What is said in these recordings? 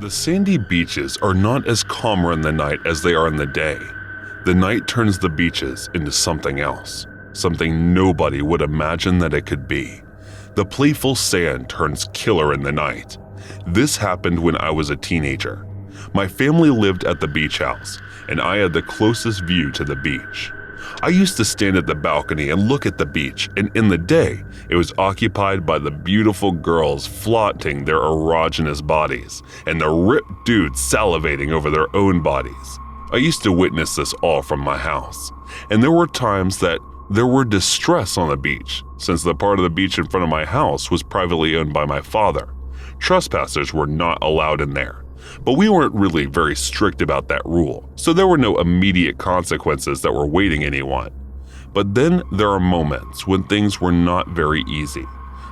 The sandy beaches are not as calmer in the night as they are in the day. The night turns the beaches into something else, something nobody would imagine that it could be. The playful sand turns killer in the night. This happened when I was a teenager. My family lived at the beach house, and I had the closest view to the beach. I used to stand at the balcony and look at the beach, and in the day, it was occupied by the beautiful girls flaunting their erogenous bodies and the ripped dudes salivating over their own bodies. I used to witness this all from my house, and there were times that there were distress on the beach, since the part of the beach in front of my house was privately owned by my father. Trespassers were not allowed in there, but we weren't really very strict about that rule, so there were no immediate consequences that were waiting anyone. But then there are moments when things were not very easy,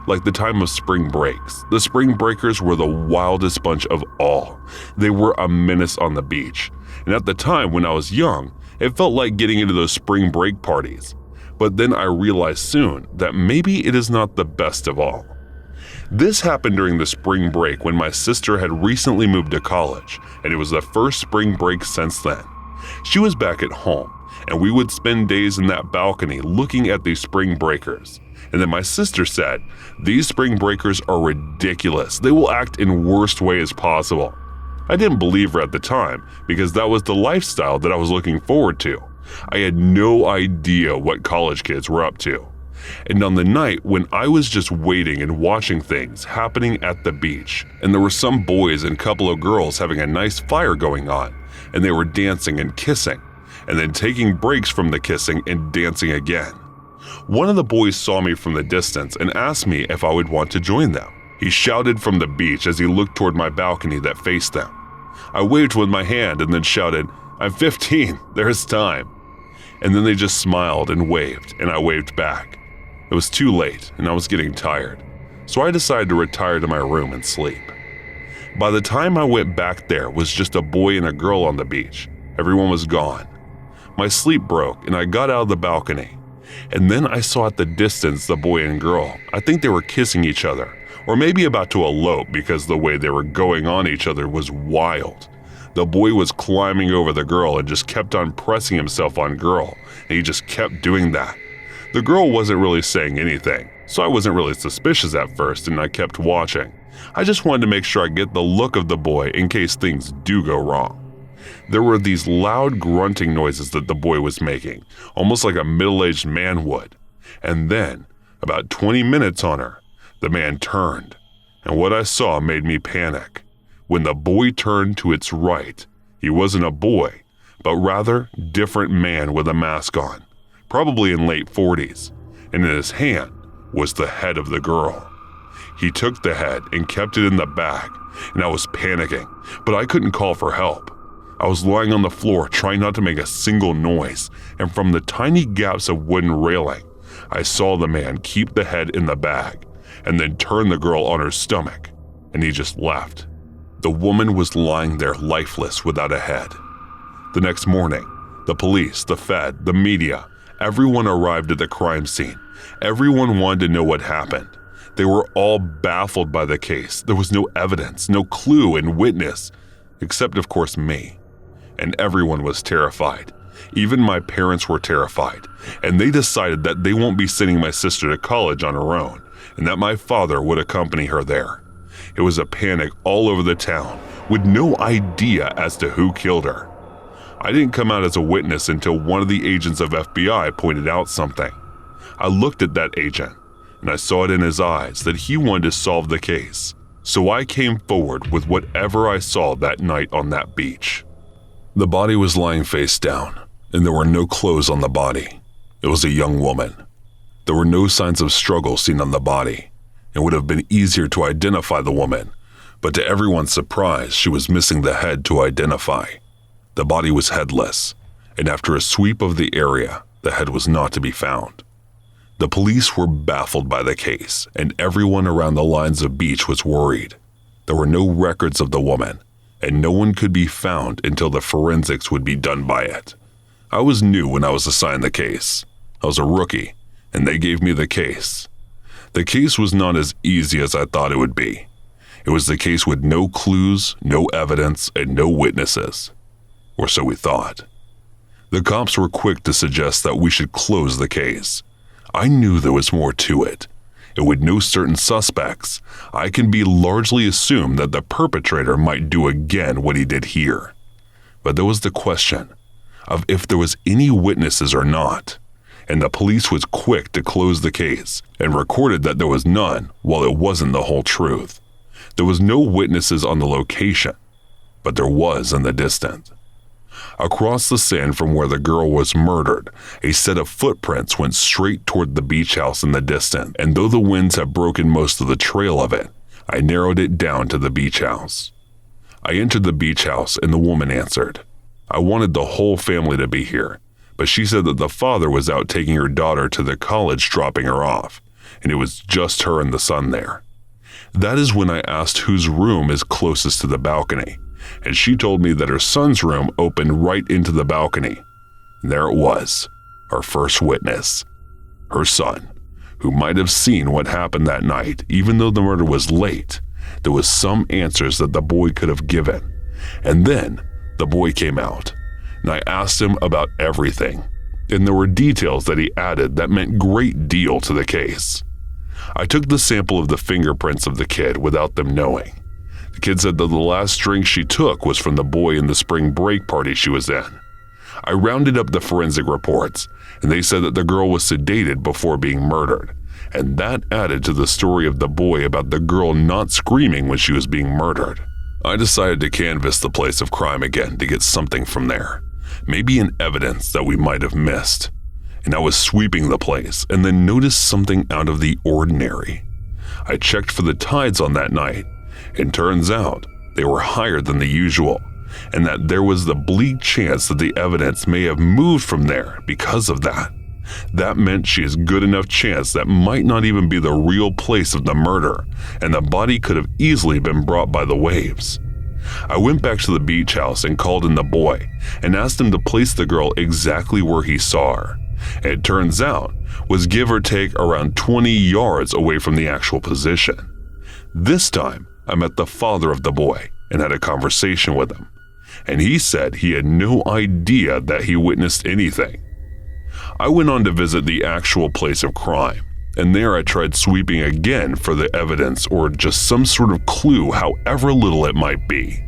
like the time of spring breaks. The spring breakers were the wildest bunch of all. They were a menace on the beach, and at the time when I was young, it felt like getting into those spring break parties. But then I realized soon that maybe it is not the best of all. This happened during the spring break when my sister had recently moved to college, and it was the first spring break since then. She was back at home, and we would spend days in that balcony looking at these spring breakers. And then my sister said, "These spring breakers are ridiculous. They will act in worst ways possible." I didn't believe her at the time because that was the lifestyle that I was looking forward to. I had no idea what college kids were up to. And on the night when I was just waiting and watching things happening at the beach, and there were some boys and a couple of girls having a nice fire going on, and they were dancing and kissing, and then taking breaks from the kissing and dancing again. One of the boys saw me from the distance and asked me if I would want to join them. He shouted from the beach as he looked toward my balcony that faced them. I waved with my hand and then shouted, "I'm 15, there's time." And then they just smiled and waved, and I waved back. It was too late, and I was getting tired, so I decided to retire to my room and sleep. By the time I went back, there was just a boy and a girl on the beach. Everyone was gone. My sleep broke, and I got out of the balcony. And then I saw at the distance the boy and girl. I think they were kissing each other, or maybe about to elope because the way they were going on each other was wild. The boy was climbing over the girl and just kept on pressing himself on girl, and he just kept doing that. The girl wasn't really saying anything, so I wasn't really suspicious at first, and I kept watching. I just wanted to make sure I get the look of the boy in case things do go wrong. There were these loud grunting noises that the boy was making, almost like a middle-aged man would. And then, about 20 minutes on her, the man turned, and what I saw made me panic. When the boy turned to its right, he wasn't a boy, but rather different man with a mask on, probably in late 40s, and in his hand was the head of the girl. He took the head and kept it in the bag, and I was panicking, but I couldn't call for help. I was lying on the floor trying not to make a single noise, and from the tiny gaps of wooden railing, I saw the man keep the head in the bag and then turn the girl on her stomach, and he just left. The woman was lying there lifeless without a head. The next morning, the police, the Fed, the media, everyone arrived at the crime scene. Everyone wanted to know what happened. They were all baffled by the case. There was no evidence, no clue and witness, except of course me. And everyone was terrified. Even my parents were terrified, and they decided that they won't be sending my sister to college on her own, and that my father would accompany her there. It was a panic all over the town, with no idea as to who killed her. I didn't come out as a witness until one of the agents of FBI pointed out something. I looked at that agent, and I saw it in his eyes that he wanted to solve the case. So I came forward with whatever I saw that night on that beach. The body was lying face down, and there were no clothes on the body. It was a young woman. There were no signs of struggle seen on the body. It would have been easier to identify the woman, but to everyone's surprise, she was missing the head to identify. The body was headless, and after a sweep of the area, the head was not to be found. The police were baffled by the case, and everyone around the lines of beach was worried. There were no records of the woman, and no one could be found until the forensics would be done by it. I was new when I was assigned the case. I was a rookie, and they gave me the case. The case was not as easy as I thought it would be. It was the case with no clues, no evidence, and no witnesses. Or so we thought. The cops were quick to suggest that we should close the case. I knew there was more to it, and with no certain suspects, I can be largely assumed that the perpetrator might do again what he did here. But there was the question of if there was any witnesses or not, and the police was quick to close the case and recorded that there was none while it wasn't the whole truth. There was no witnesses on the location, but there was in the distance. Across the sand from where the girl was murdered, a set of footprints went straight toward the beach house in the distance, and though the winds had broken most of the trail of it, I narrowed it down to the beach house. I entered the beach house and the woman answered. I wanted the whole family to be here, but she said that the father was out taking her daughter to the college dropping her off, and it was just her and the son there. That is when I asked whose room is closest to the balcony, and she told me that her son's room opened right into the balcony. And there it was, our first witness, her son, who might have seen what happened that night. Even though the murder was late, there was some answers that the boy could have given. And then the boy came out, and I asked him about everything, and there were details that he added that meant great deal to the case. I took the sample of the fingerprints of the kid without them knowing. The kid said that the last drink she took was from the boy in the spring break party she was in. I rounded up the forensic reports, and they said that the girl was sedated before being murdered, and that added to the story of the boy about the girl not screaming when she was being murdered. I decided to canvass the place of crime again to get something from there, maybe an evidence that we might have missed. And I was sweeping the place and then noticed something out of the ordinary. I checked for the tides on that night, and turns out they were higher than the usual, and that there was the bleak chance that the evidence may have moved from there because of that. That meant she has good enough chance that might not even be the real place of the murder, and the body could have easily been brought by the waves. I went back to the beach house and called in the boy and asked him to place the girl exactly where he saw her. It turns out was give or take around 20 yards away from the actual position. This time, I met the father of the boy and had a conversation with him, and he said he had no idea that he witnessed anything. I went on to visit the actual place of crime, and there I tried sweeping again for the evidence or just some sort of clue, however little it might be.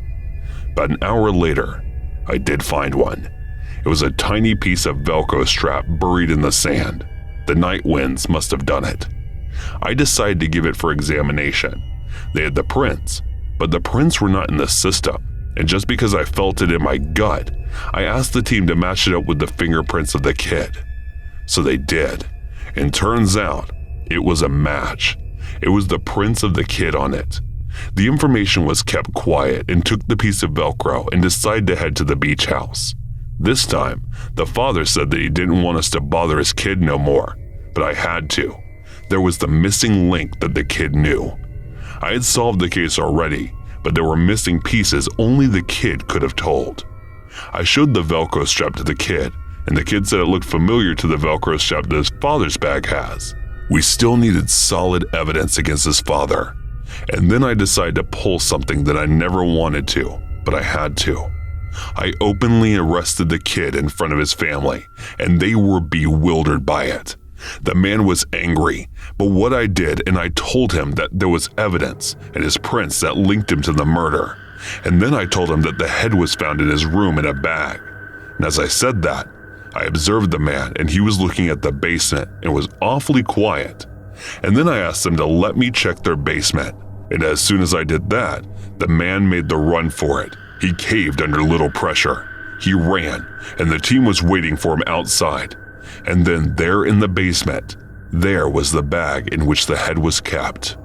About an hour later, I did find one. It was a tiny piece of Velcro strap buried in the sand. The night winds must have done it. I decided to give it for examination. They had the prints, but the prints were not in the system, and just because I felt it in my gut, I asked the team to match it up with the fingerprints of the kid. So they did, and turns out it was a match. It was the prints of the kid on it. The information was kept quiet and took the piece of Velcro and decided to head to the beach house. This time, the father said that he didn't want us to bother his kid no more, but I had to. There was the missing link that the kid knew. I had solved the case already, but there were missing pieces only the kid could have told. I showed the Velcro strap to the kid, and the kid said it looked familiar to the Velcro strap that his father's bag has. We still needed solid evidence against his father, and then I decided to pull something that I never wanted to, but I had to. I openly arrested the kid in front of his family, and they were bewildered by it. The man was angry, but what I did, and I told him that there was evidence and his prints that linked him to the murder. And then I told him that the head was found in his room in a bag. And as I said that, I observed the man, and he was looking at the basement and was awfully quiet. And then I asked him to let me check their basement. And as soon as I did that, the man made the run for it. He caved under little pressure. He ran, and the team was waiting for him outside. And then there in the basement, there was the bag in which the head was kept.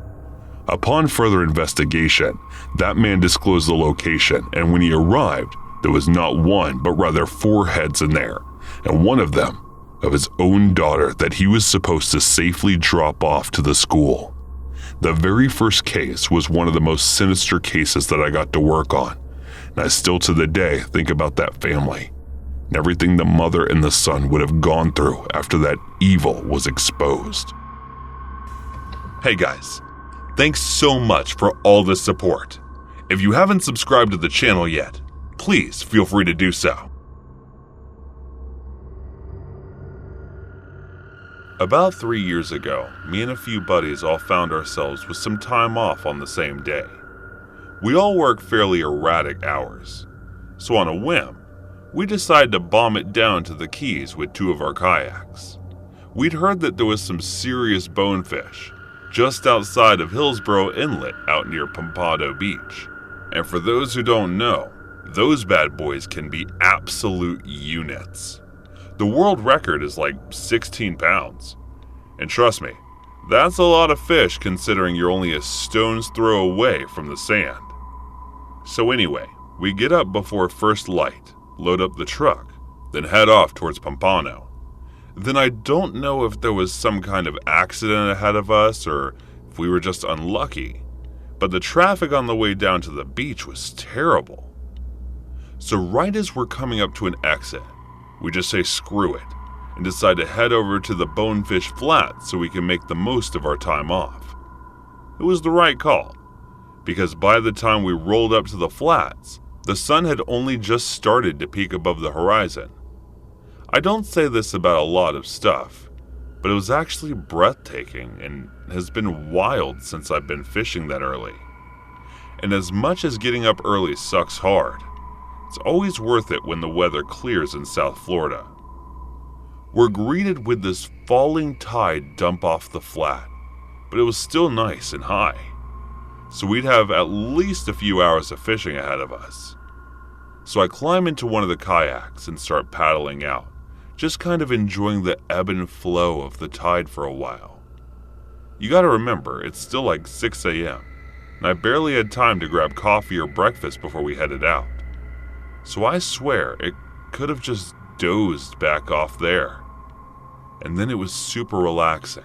Upon further investigation, that man disclosed the location, and when he arrived, there was not one, but rather 4 heads in there, and one of them of his own daughter that he was supposed to safely drop off to the school. The very first case was one of the most sinister cases that I got to work on, and I still to the day think about that family and everything the mother and the son would have gone through after that evil was exposed. Hey guys, Thanks so much for all the support. If you haven't subscribed to the channel yet, please feel free to do so. About 3 years ago, me and a few buddies all found ourselves with some time off on the same day. We all work fairly erratic hours, so on a whim, we decided to bomb it down to the Keys with 2 of our kayaks. We'd heard that there was some serious bonefish just outside of Hillsborough Inlet out near Pompano Beach. And for those who don't know, those bad boys can be absolute units. The world record is like 16 pounds. And trust me, that's a lot of fish considering you're only a stone's throw away from the sand. So anyway, we get up before first light, load up the truck, then head off towards Pompano. Then I don't know if there was some kind of accident ahead of us or if we were just unlucky, but the traffic on the way down to the beach was terrible. So right as we're coming up to an exit, we just say screw it and decide to head over to the Bonefish Flat so we can make the most of our time off. It was the right call, because by the time we rolled up to the flats, the sun had only just started to peek above the horizon. I don't say this about a lot of stuff, but it was actually breathtaking and has been wild since I've been fishing that early. And as much as getting up early sucks hard, it's always worth it when the weather clears in South Florida. We're greeted with this falling tide dump off the flat, but it was still nice and high, so we'd have at least a few hours of fishing ahead of us. So I climb into one of the kayaks and start paddling out, just kind of enjoying the ebb and flow of the tide for a while. You gotta remember, it's still like 6 a.m., and I barely had time to grab coffee or breakfast before we headed out. So I swear it could have just dozed back off there. And then it was super relaxing.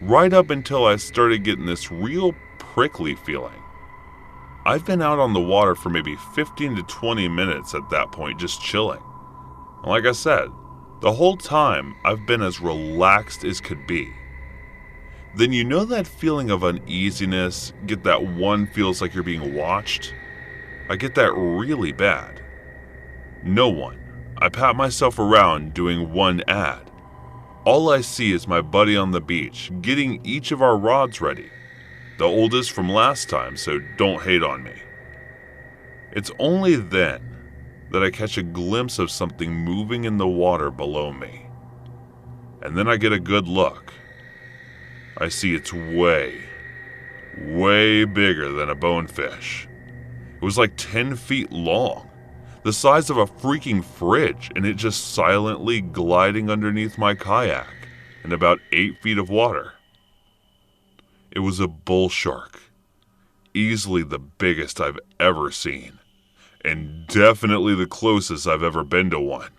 Right up until I started getting this real prickly feeling. I've been out on the water for maybe 15 to 20 minutes at that point, just chilling. And like I said, the whole time I've been as relaxed as could be. Then you know that feeling of uneasiness, get that one feels like you're being watched? I get that really bad. No one. I pat myself around doing one ad. All I see is my buddy on the beach getting each of our rods ready. The oldest from last time, so don't hate on me. It's only then that I catch a glimpse of something moving in the water below me. And then I get a good look. I see it's way, way bigger than a bonefish. It was like 10 feet long, the size of a freaking fridge, and it just silently gliding underneath my kayak in about 8 feet of water. It was a bull shark, easily the biggest I've ever seen, and definitely the closest I've ever been to one.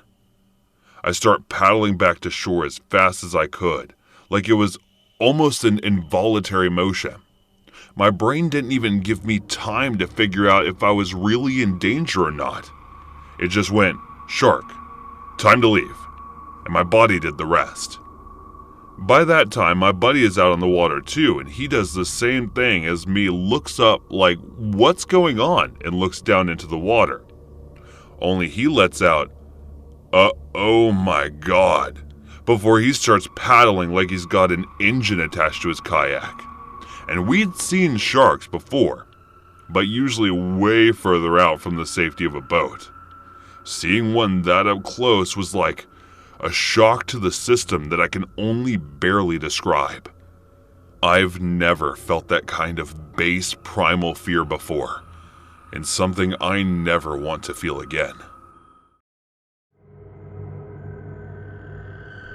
I start paddling back to shore as fast as I could, like it was almost an involuntary motion. My brain didn't even give me time to figure out if I was really in danger or not. It just went, shark, time to leave, and my body did the rest. By that time, my buddy is out on the water too, and he does the same thing as me, looks up like, what's going on, and looks down into the water. Only he lets out, oh my god, before he starts paddling like he's got an engine attached to his kayak. And we'd seen sharks before, but usually way further out from the safety of a boat. Seeing one that up close was like a shock to the system that I can only barely describe. I've never felt that kind of base primal fear before, and something I never want to feel again.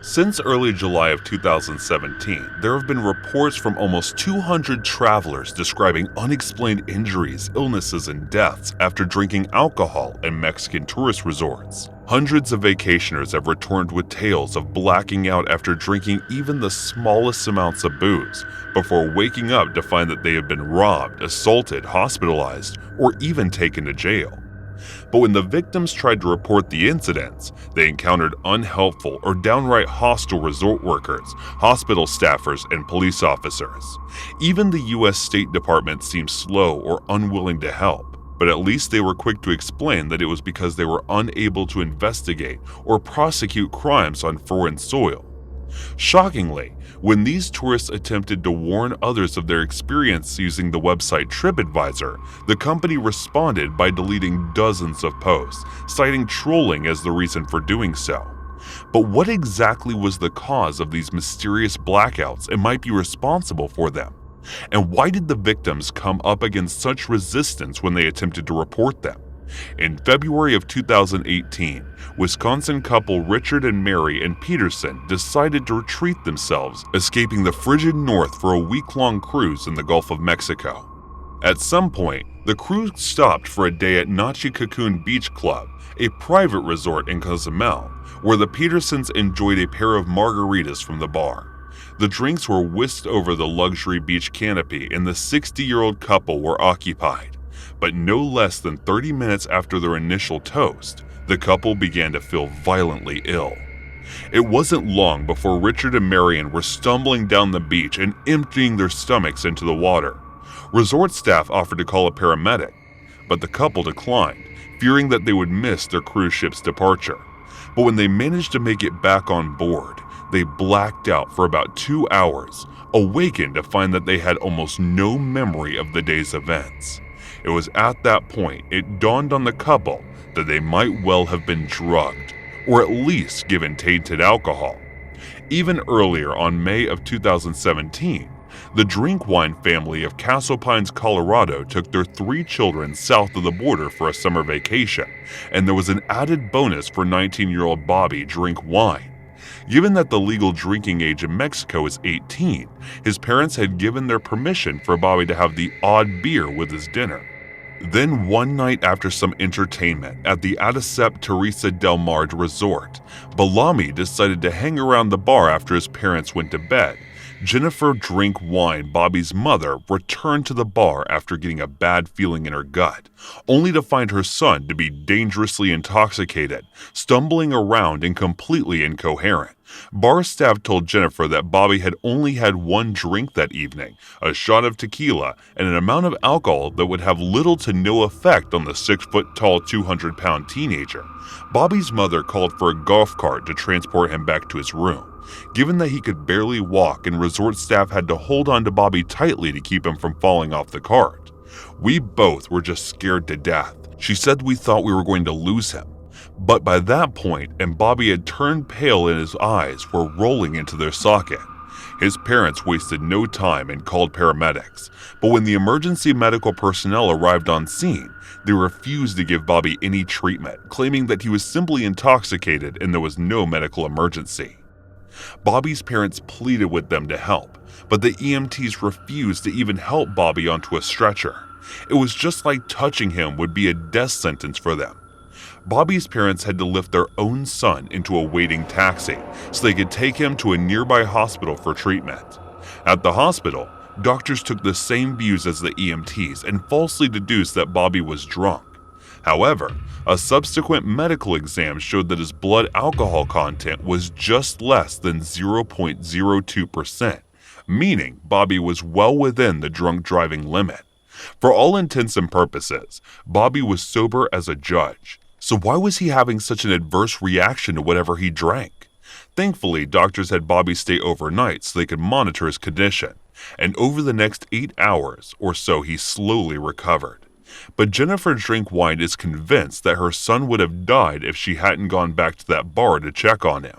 Since early July of 2017, there have been reports from almost 200 travelers describing unexplained injuries, illnesses, and deaths after drinking alcohol in Mexican tourist resorts. Hundreds of vacationers have returned with tales of blacking out after drinking even the smallest amounts of booze, before waking up to find that they have been robbed, assaulted, hospitalized, or even taken to jail. But when the victims tried to report the incidents, they encountered unhelpful or downright hostile resort workers, hospital staffers, and police officers. Even the U.S. State Department seemed slow or unwilling to help, but at least they were quick to explain that it was because they were unable to investigate or prosecute crimes on foreign soil. Shockingly, when these tourists attempted to warn others of their experience using the website TripAdvisor, the company responded by deleting dozens of posts, citing trolling as the reason for doing so. But what exactly was the cause of these mysterious blackouts and might be responsible for them? And why did the victims come up against such resistance when they attempted to report them? In February of 2018, Wisconsin couple Richard and Mary and Peterson decided to retreat themselves, escaping the frigid north for a week-long cruise in the Gulf of Mexico. At some point, the crew stopped for a day at Nachi Cocoon Beach Club, a private resort in Cozumel, where the Petersons enjoyed a pair of margaritas from the bar. The drinks were whisked over the luxury beach canopy and the 60-year-old couple were occupied. But no less than 30 minutes after their initial toast, the couple began to feel violently ill. It wasn't long before Richard and Marion were stumbling down the beach and emptying their stomachs into the water. Resort staff offered to call a paramedic, but the couple declined, fearing that they would miss their cruise ship's departure. But when they managed to make it back on board, they blacked out for about 2 hours, awakened to find that they had almost no memory of the day's events. It was at that point it dawned on the couple that they might well have been drugged, or at least given tainted alcohol. Even earlier, on May of 2017, the Drinkwine family of Castle Pines, Colorado took their 3 children south of the border for a summer vacation, and there was an added bonus for 19-year-old Bobby Drinkwine. Given that the legal drinking age in Mexico is 18, his parents had given their permission for Bobby to have the odd beer with his dinner. Then one night after some entertainment at the Adicep Teresa del Mar resort, Bellamy decided to hang around the bar after his parents went to bed. Jennifer Drinkwine, Bobby's mother, returned to the bar after getting a bad feeling in her gut, only to find her son to be dangerously intoxicated, stumbling around and completely incoherent. Bar staff told Jennifer that Bobby had only had 1 drink that evening, a shot of tequila, and an amount of alcohol that would have little to no effect on the 6-foot-tall, 200-pound teenager. Bobby's mother called for a golf cart to transport him back to his room. Given that he could barely walk and resort staff had to hold on to Bobby tightly to keep him from falling off the cart. "We both were just scared to death. She said we thought we were going to lose him." But by that point, and Bobby had turned pale and his eyes were rolling into their socket. His parents wasted no time and called paramedics, but when the emergency medical personnel arrived on scene, they refused to give Bobby any treatment, claiming that he was simply intoxicated and there was no medical emergency. Bobby's parents pleaded with them to help, but the EMTs refused to even help Bobby onto a stretcher. It was just like touching him would be a death sentence for them. Bobby's parents had to lift their own son into a waiting taxi so they could take him to a nearby hospital for treatment. At the hospital, doctors took the same views as the EMTs and falsely deduced that Bobby was drunk. However, a subsequent medical exam showed that his blood alcohol content was just less than 0.02%, meaning Bobby was well within the drunk driving limit. For all intents and purposes, Bobby was sober as a judge. So why was he having such an adverse reaction to whatever he drank? Thankfully, doctors had Bobby stay overnight so they could monitor his condition, and over the next 8 hours or so he slowly recovered. But Jennifer Drinkwine is convinced that her son would have died if she hadn't gone back to that bar to check on him.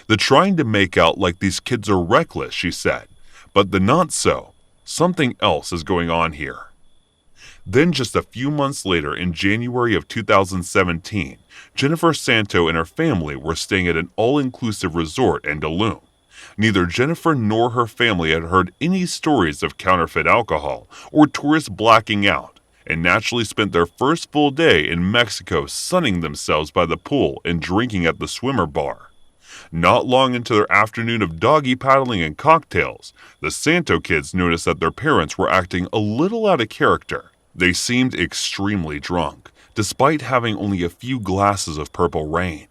"They're trying to make out like these kids are reckless," she said, "but the not so. Something else is going on here." Then just a few months later, in January of 2017, Jennifer Santo and her family were staying at an all-inclusive resort in Tulum. Neither Jennifer nor her family had heard any stories of counterfeit alcohol or tourists blacking out, and naturally spent their first full day in Mexico sunning themselves by the pool and drinking at the swimmer bar. Not long into their afternoon of doggy paddling and cocktails, the Santo kids noticed that their parents were acting a little out of character. They seemed extremely drunk, despite having only a few glasses of purple rain,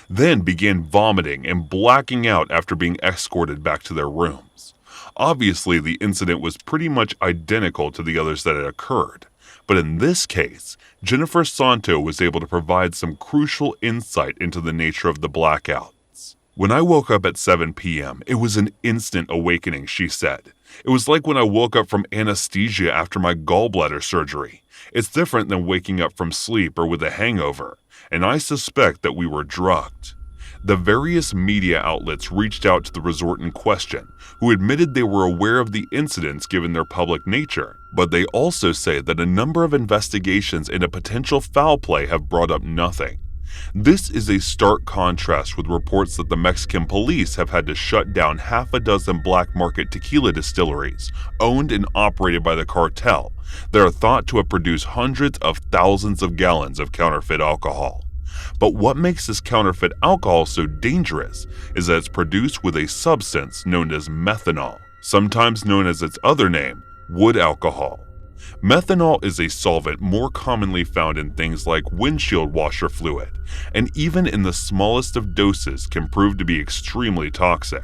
then began vomiting and blacking out after being escorted back to their rooms. Obviously, the incident was pretty much identical to the others that had occurred, but in this case, Jennifer Santo was able to provide some crucial insight into the nature of the blackouts. When I woke up at 7 p.m., it was an instant awakening, she said. It was like when I woke up from anesthesia after my gallbladder surgery. It's different than waking up from sleep or with a hangover, and I suspect that we were drugged. The various media outlets reached out to the resort in question, who admitted they were aware of the incidents given their public nature, but they also say that a number of investigations into potential foul play have brought up nothing. This is a stark contrast with reports that the Mexican police have had to shut down half a dozen black market tequila distilleries owned and operated by the cartel that are thought to have produced hundreds of thousands of gallons of counterfeit alcohol. But what makes this counterfeit alcohol so dangerous is that it's produced with a substance known as methanol, sometimes known as its other name, wood alcohol. Methanol is a solvent more commonly found in things like windshield washer fluid, and even in the smallest of doses can prove to be extremely toxic.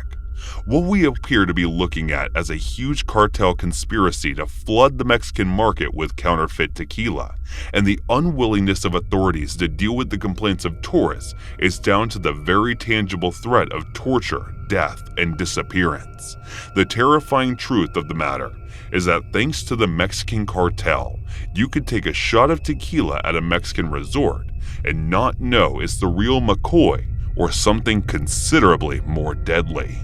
What we appear to be looking at as a huge cartel conspiracy to flood the Mexican market with counterfeit tequila, and the unwillingness of authorities to deal with the complaints of tourists is down to the very tangible threat of torture, death, and disappearance. The terrifying truth of the matter is that thanks to the Mexican cartel, you could take a shot of tequila at a Mexican resort and not know it's the real McCoy or something considerably more deadly.